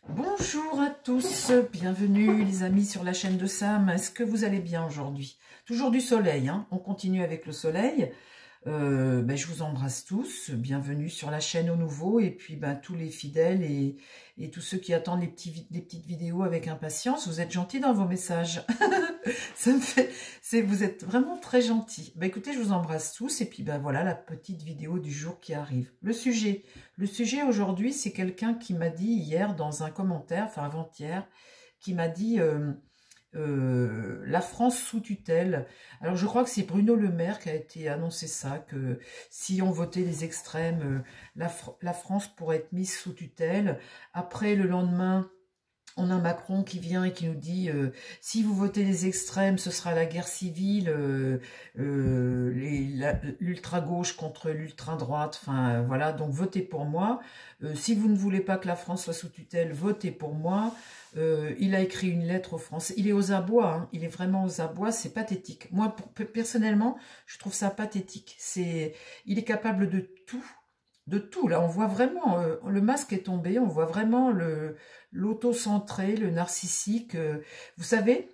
Bonjour à tous, bienvenue les amis sur la chaîne de Sam. Est-ce que vous allez bien aujourd'hui? Toujours du soleil, hein, on continue avec le soleil. Je vous embrasse tous, bienvenue sur la chaîne au nouveau, et puis tous les fidèles et tous ceux qui attendent les petites vidéos avec impatience. Vous êtes gentils dans vos messages. Ça me fait, vous êtes vraiment très gentils. Écoutez, je vous embrasse tous, et puis voilà la petite vidéo du jour qui arrive. Le sujet aujourd'hui, c'est quelqu'un qui m'a dit hier dans un commentaire, enfin avant-hier, qui m'a dit la France sous tutelle. Alors je crois que c'est Bruno Le Maire qui a été annoncé ça, que si on votait les extrêmes, la France pourrait être mise sous tutelle. Après, le lendemain, on a Macron qui vient et qui nous dit si vous votez les extrêmes, ce sera la guerre civile, l'ultra-gauche contre l'ultra-droite, enfin voilà, donc votez pour moi. Si vous ne voulez pas que la France soit sous tutelle, votez pour moi. Il a écrit une lettre aux Français, il est aux abois, hein, il est vraiment aux abois, c'est pathétique. Moi, personnellement, je trouve ça pathétique. Il est capable de tout. De tout, là, on voit vraiment, le masque est tombé, on voit vraiment l'auto-centré, le narcissique. Vous savez,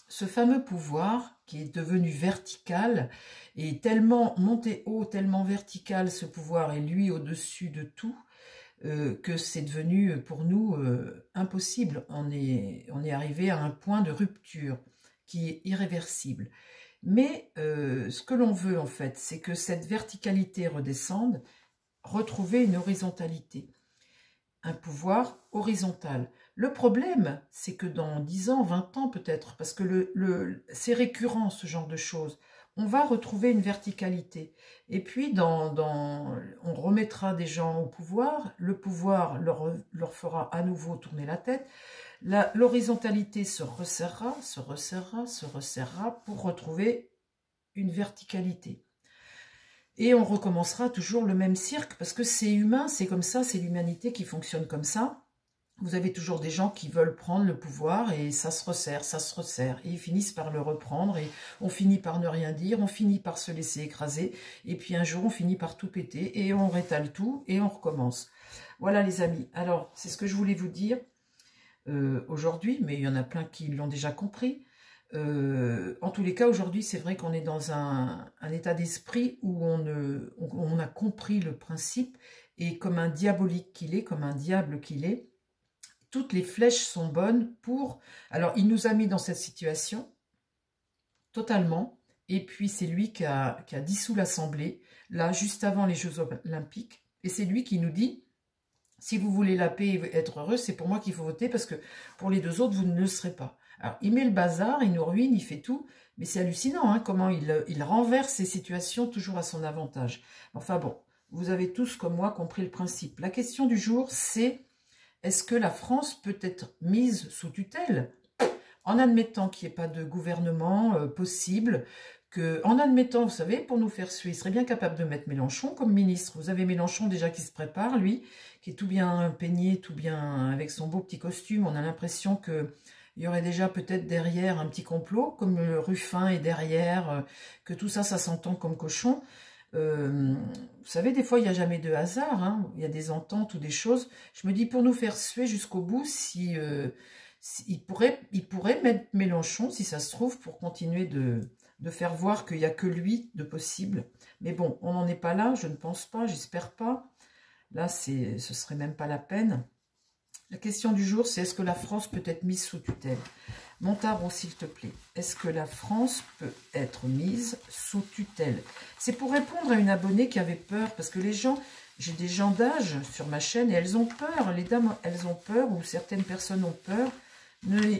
ce fameux pouvoir qui est devenu vertical, est tellement monté haut, tellement vertical ce pouvoir, et lui au-dessus de tout, que c'est devenu pour nous impossible. On est arrivé à un point de rupture qui est irréversible. Mais ce que l'on veut en fait, c'est que cette verticalité redescende, retrouver une horizontalité, un pouvoir horizontal. Le problème, c'est que dans 10 ans, 20 ans peut-être, parce que c'est récurrent ce genre de choses, on va retrouver une verticalité. Et puis, on remettra des gens au pouvoir, le pouvoir leur fera à nouveau tourner la tête, l'horizontalité se resserrera, se resserrera, se resserrera pour retrouver une verticalité. Et on recommencera toujours le même cirque, parce que c'est humain, c'est comme ça, c'est l'humanité qui fonctionne comme ça. Vous avez toujours des gens qui veulent prendre le pouvoir, et ça se resserre, et ils finissent par le reprendre, et on finit par ne rien dire, on finit par se laisser écraser, et puis un jour on finit par tout péter, et on rétale tout, et on recommence. Voilà les amis, alors c'est ce que je voulais vous dire aujourd'hui, mais il y en a plein qui l'ont déjà compris. En tous les cas, aujourd'hui, c'est vrai qu'on est dans un état d'esprit où on a compris le principe, et comme un diabolique qu'il est, comme un diable qu'il est, toutes les flèches sont bonnes pour... Alors, il nous a mis dans cette situation, totalement, et puis c'est lui qui a dissous l'Assemblée, là, juste avant les Jeux Olympiques, et c'est lui qui nous dit... Si vous voulez la paix et être heureux, c'est pour moi qu'il faut voter, parce que pour les deux autres, vous ne le serez pas. Alors, il met le bazar, il nous ruine, il fait tout, mais c'est hallucinant, hein, comment il renverse ces situations toujours à son avantage. Enfin bon, vous avez tous, comme moi, compris le principe. La question du jour, c'est, est-ce que la France peut être mise sous tutelle, en admettant qu'il n'y ait pas de gouvernement possible, en admettant, vous savez, pour nous faire suer, il serait bien capable de mettre Mélenchon comme ministre. Vous avez Mélenchon déjà qui se prépare, lui, qui est tout bien peigné, tout bien avec son beau petit costume. On a l'impression qu'il y aurait déjà peut-être derrière un petit complot, comme Ruffin est derrière, que tout ça, ça s'entend comme cochon. Vous savez, des fois, il n'y a jamais de hasard, hein. Il y a des ententes ou des choses. Je me dis, pour nous faire suer jusqu'au bout, il pourrait mettre Mélenchon, si ça se trouve, pour continuer de faire voir qu'il n'y a que lui de possible. Mais bon, on n'en est pas là, je ne pense pas, j'espère pas. Là, ce serait même pas la peine. La question du jour, c'est est-ce que la France peut être mise sous tutelle? Montaro, s'il te plaît, est-ce que la France peut être mise sous tutelle? C'est pour répondre à une abonnée qui avait peur, parce que les gens... J'ai des gens d'âge sur ma chaîne, et elles ont peur, les dames, elles ont peur, ou certaines personnes ont peur.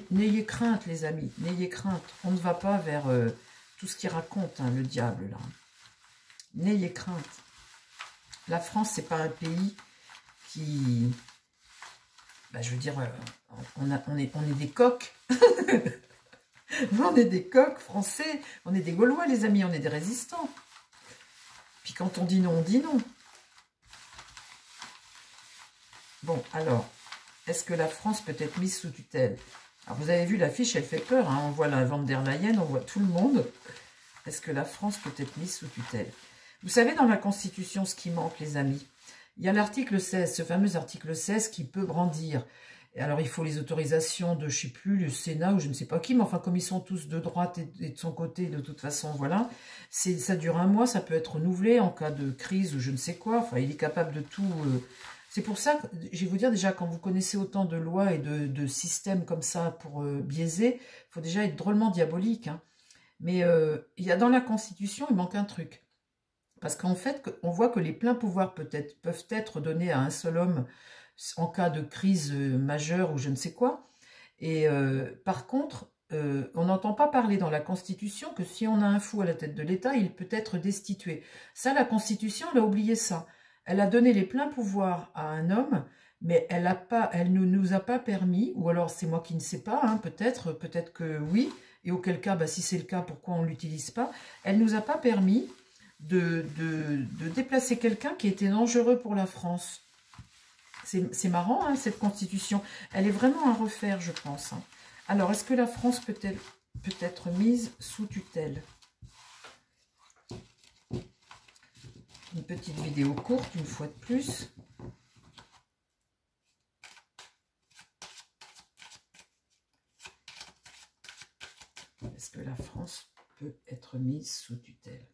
N'ayez crainte, les amis, n'ayez crainte. On ne va pas vers... tout ce qu'il raconte, hein, le diable, là. N'ayez crainte. La France, c'est pas un pays qui... je veux dire, on est des coqs. On est des coqs français. On est des Gaulois, les amis. On est des résistants. Puis quand on dit non, on dit non. Bon, alors, est-ce que la France peut être mise sous tutelle? Alors, vous avez vu l'affiche, elle fait peur, hein. On voit la Van der Leyen, on voit tout le monde. Est-ce que la France peut être mise sous tutelle? Vous savez, dans la Constitution, ce qui manque, les amis, il y a l'article 16, ce fameux article 16 qui peut brandir. Et alors, il faut les autorisations de, je sais plus, le Sénat ou je ne sais pas qui, mais enfin, comme ils sont tous de droite et de son côté, de toute façon, voilà, ça dure 1 mois, ça peut être renouvelé en cas de crise ou je ne sais quoi. Enfin, il est capable de tout. C'est pour ça que, je vais vous dire déjà, quand vous connaissez autant de lois et de systèmes comme ça pour biaiser, il faut déjà être drôlement diabolique. Hein. Mais il y a dans la Constitution, il manque un truc. Parce qu'en fait, on voit que les pleins pouvoirs peuvent être donnés à un seul homme en cas de crise majeure ou je ne sais quoi. Et par contre, on n'entend pas parler dans la Constitution que si on a un fou à la tête de l'État, il peut être destitué. Ça, la Constitution, elle a oublié ça. Elle a donné les pleins pouvoirs à un homme, mais elle ne nous a pas permis, ou alors c'est moi qui ne sais pas, hein, peut-être que oui, et auquel cas, bah, si c'est le cas, pourquoi on ne l'utilise pas? Elle ne nous a pas permis de déplacer quelqu'un qui était dangereux pour la France. C'est marrant, hein, cette constitution. Elle est vraiment à refaire, je pense. Hein. Alors, est-ce que la France peut être mise sous tutelle? Une petite vidéo courte, une fois de plus. Est-ce que la France peut être mise sous tutelle?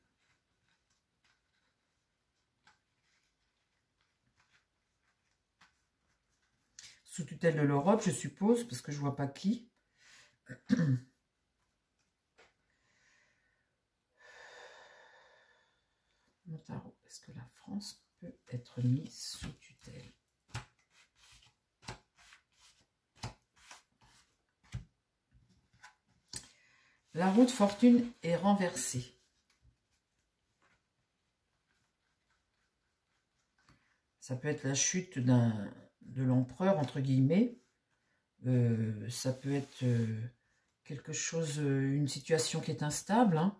Sous tutelle de l'Europe, je suppose, parce que je ne vois pas qui. Mon tarot, est-ce que la France peut être mise sous tutelle? La roue de fortune est renversée. Ça peut être la chute de l'empereur, entre guillemets. Ça peut être quelque chose, une situation qui est instable. Hein.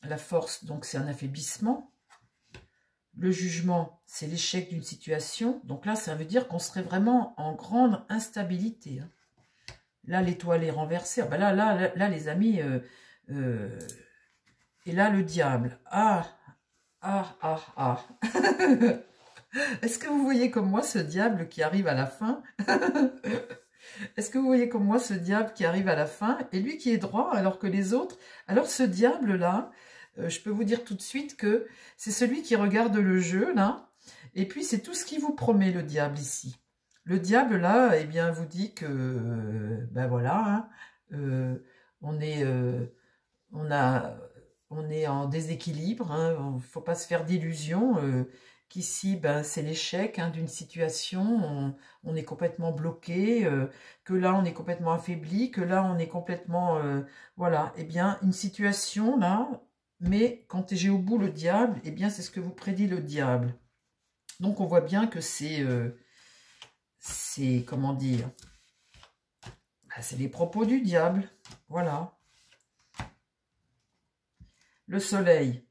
La force, donc c'est un affaiblissement. Le jugement, c'est l'échec d'une situation. Donc là, ça veut dire qu'on serait vraiment en grande instabilité. Hein. Là, l'étoile est renversée. Ah ben là, les amis, et là, le diable. Ah. Est-ce que vous voyez comme moi ce diable qui arrive à la fin? Est-ce que vous voyez comme moi ce diable qui arrive à la fin et lui qui est droit alors que les autres... Alors ce diable-là, je peux vous dire tout de suite que c'est celui qui regarde le jeu, là, et puis c'est tout ce qu'il vous promet, le diable, ici. Le diable, là, eh bien, vous dit que, ben voilà, hein, on est en déséquilibre, hein, il ne faut pas se faire d'illusions, qu'ici, ben, c'est l'échec hein, d'une situation, on est complètement bloqué, que là, on est complètement affaibli, que là, on est complètement... voilà, eh bien, une situation, là, mais quand j'ai au bout le diable, eh bien, c'est ce que vous prédit le diable. Donc, on voit bien que c'est comment dire, ben, c'est les propos du diable, voilà. Le soleil,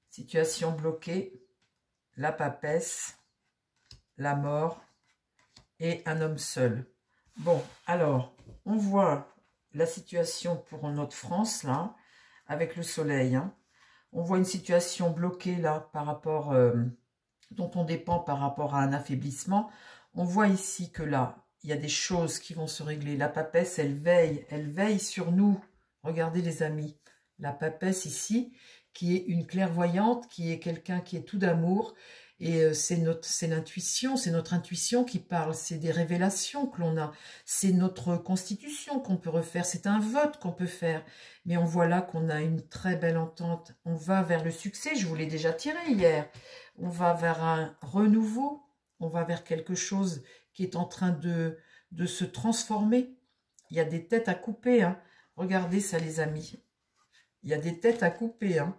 situation bloquée, la papesse, la mort et un homme seul. Bon, alors, on voit la situation pour notre France, là, avec le soleil. Hein. On voit une situation bloquée, là, par rapport, dont on dépend par rapport à un affaiblissement. On voit ici que là, il y a des choses qui vont se régler. La papesse, elle veille sur nous. Regardez, les amis. La papesse ici, qui est une clairvoyante, qui est quelqu'un qui est tout d'amour, et c'est l'intuition, c'est notre intuition qui parle, c'est des révélations que l'on a, c'est notre constitution qu'on peut refaire, c'est un vote qu'on peut faire, mais on voit là qu'on a une très belle entente, on va vers le succès, je vous l'ai déjà tiré hier, on va vers un renouveau, on va vers quelque chose qui est en train de se transformer, il y a des têtes à couper, hein. Regardez ça les amis. Il y a des têtes à couper, hein.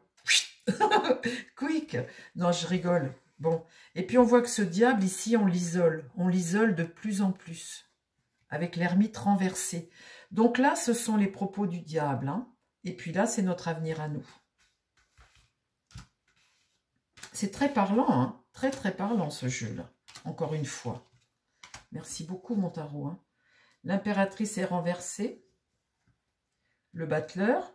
Quick. Non, je rigole. Bon. Et puis, on voit que ce diable, ici, on l'isole de plus en plus. Avec l'ermite renversée. Donc là, ce sont les propos du diable. Hein. Et puis là, c'est notre avenir à nous. C'est très parlant, hein. Très, très parlant, ce jeu-là. Encore une fois. Merci beaucoup, mon tarot. Hein. L'impératrice est renversée. Le battleur.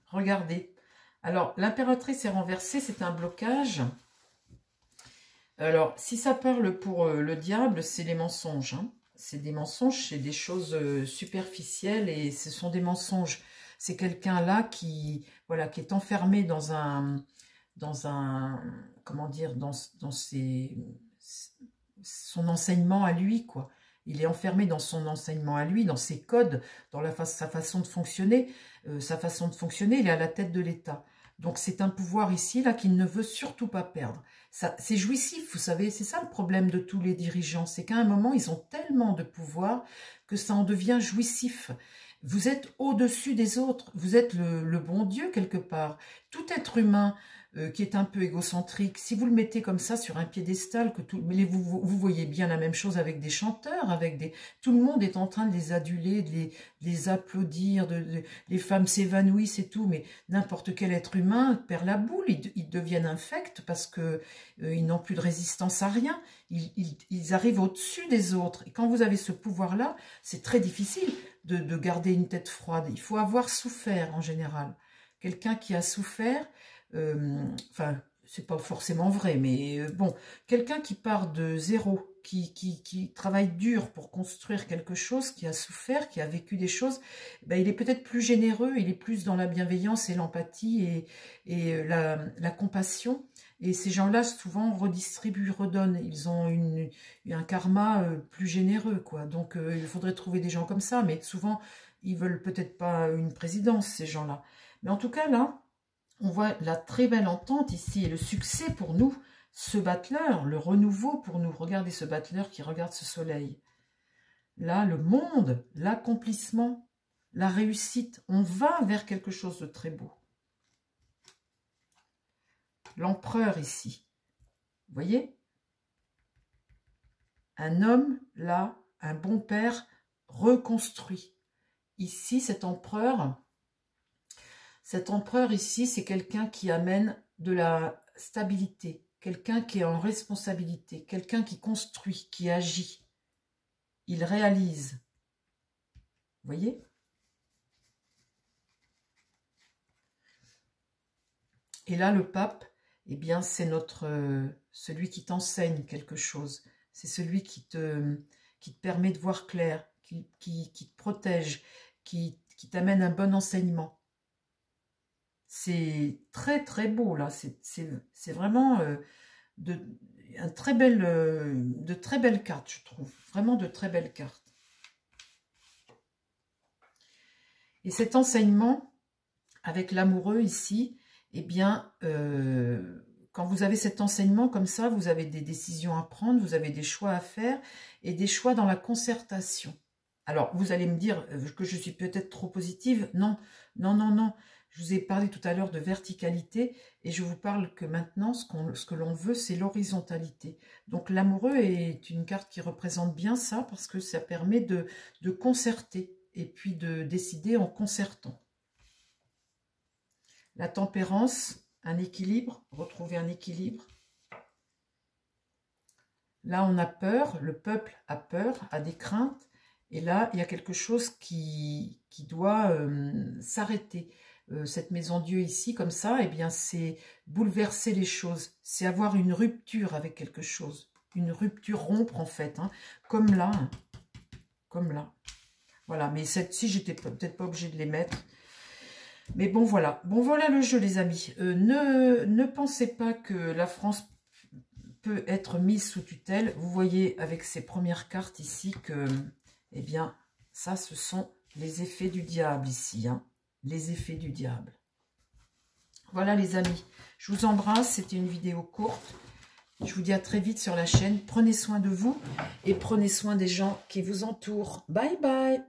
Regardez. Alors, l'impératrice est renversée, c'est un blocage. Alors, si ça parle pour le diable, c'est les mensonges. Hein. C'est des mensonges, c'est des choses superficielles et ce sont des mensonges. C'est quelqu'un là qui, voilà, qui est enfermé dans un, comment dire, dans son enseignement à lui, quoi. Il est enfermé dans son enseignement à lui, dans ses codes, dans sa façon de fonctionner. Sa façon de fonctionner, il est à la tête de l'État. Donc c'est un pouvoir ici, là, qu'il ne veut surtout pas perdre. C'est jouissif, vous savez, c'est ça le problème de tous les dirigeants, c'est qu'à un moment, ils ont tellement de pouvoir que ça en devient jouissif. Vous êtes au-dessus des autres, vous êtes le bon Dieu quelque part. Tout être humain qui est un peu égocentrique, si vous le mettez comme ça sur un piédestal, mais vous voyez bien la même chose avec des chanteurs, tout le monde est en train de les aduler, de les applaudir, les femmes s'évanouissent et tout, mais n'importe quel être humain perd la boule, ils deviennent infects parce que ils n'ont plus de résistance à rien, ils arrivent au-dessus des autres. Et quand vous avez ce pouvoir-là, c'est très difficile de garder une tête froide. Il faut avoir souffert en général. Quelqu'un qui a souffert, enfin, c'est pas forcément vrai, mais bon, quelqu'un qui part de zéro, qui travaille dur pour construire quelque chose, qui a souffert, qui a vécu des choses, ben, il est peut-être plus généreux, il est plus dans la bienveillance et l'empathie et la compassion. Et ces gens-là, souvent, redistribuent, redonnent. Ils ont un karma plus généreux, quoi. Donc, il faudrait trouver des gens comme ça. Mais souvent, ils veulent peut-être pas une présidence, ces gens-là. Mais en tout cas, là, on voit la très belle entente ici et le succès pour nous. Ce battleur, le renouveau pour nous. Regardez ce battleur qui regarde ce soleil. Là, le monde, l'accomplissement, la réussite. On va vers quelque chose de très beau. L'empereur ici, vous voyez? Un homme, là, un bon père, reconstruit. Ici, cet empereur ici, c'est quelqu'un qui amène de la stabilité, quelqu'un qui est en responsabilité, quelqu'un qui construit, qui agit. Il réalise. Vous voyez? Et là, le pape, eh bien, c'est celui qui t'enseigne quelque chose. C'est celui qui te permet de voir clair, qui te protège, qui t'amène un bon enseignement. C'est très, très beau, là. C'est vraiment de très belles cartes, je trouve. Vraiment de très belles cartes. Et cet enseignement, avec l'amoureux ici, eh bien, quand vous avez cet enseignement comme ça, vous avez des décisions à prendre, vous avez des choix à faire et des choix dans la concertation. Alors, vous allez me dire que je suis peut-être trop positive. Non, non, non, non. Je vous ai parlé tout à l'heure de verticalité et je vous parle que maintenant, ce que l'on veut, c'est l'horizontalité. Donc, l'amoureux est une carte qui représente bien ça parce que ça permet de concerter et puis de décider en concertant. La tempérance, un équilibre, retrouver un équilibre. Là, on a peur, le peuple a peur, a des craintes. Et là, il y a quelque chose qui doit s'arrêter. Cette maison Dieu ici, comme ça, eh bien, c'est bouleverser les choses. C'est avoir une rupture avec quelque chose. Une rupture, rompre en fait. Hein, comme là. Hein, comme là. Voilà, mais celle-ci, j'étais peut-être pas obligée de les mettre. Mais bon, voilà. Bon, voilà le jeu, les amis. Ne pensez pas que la France peut être mise sous tutelle. Vous voyez avec ces premières cartes ici que, eh bien, ça, ce sont les effets du diable ici. Hein. Les effets du diable. Voilà, les amis. Je vous embrasse. C'était une vidéo courte. Je vous dis à très vite sur la chaîne. Prenez soin de vous et prenez soin des gens qui vous entourent. Bye, bye.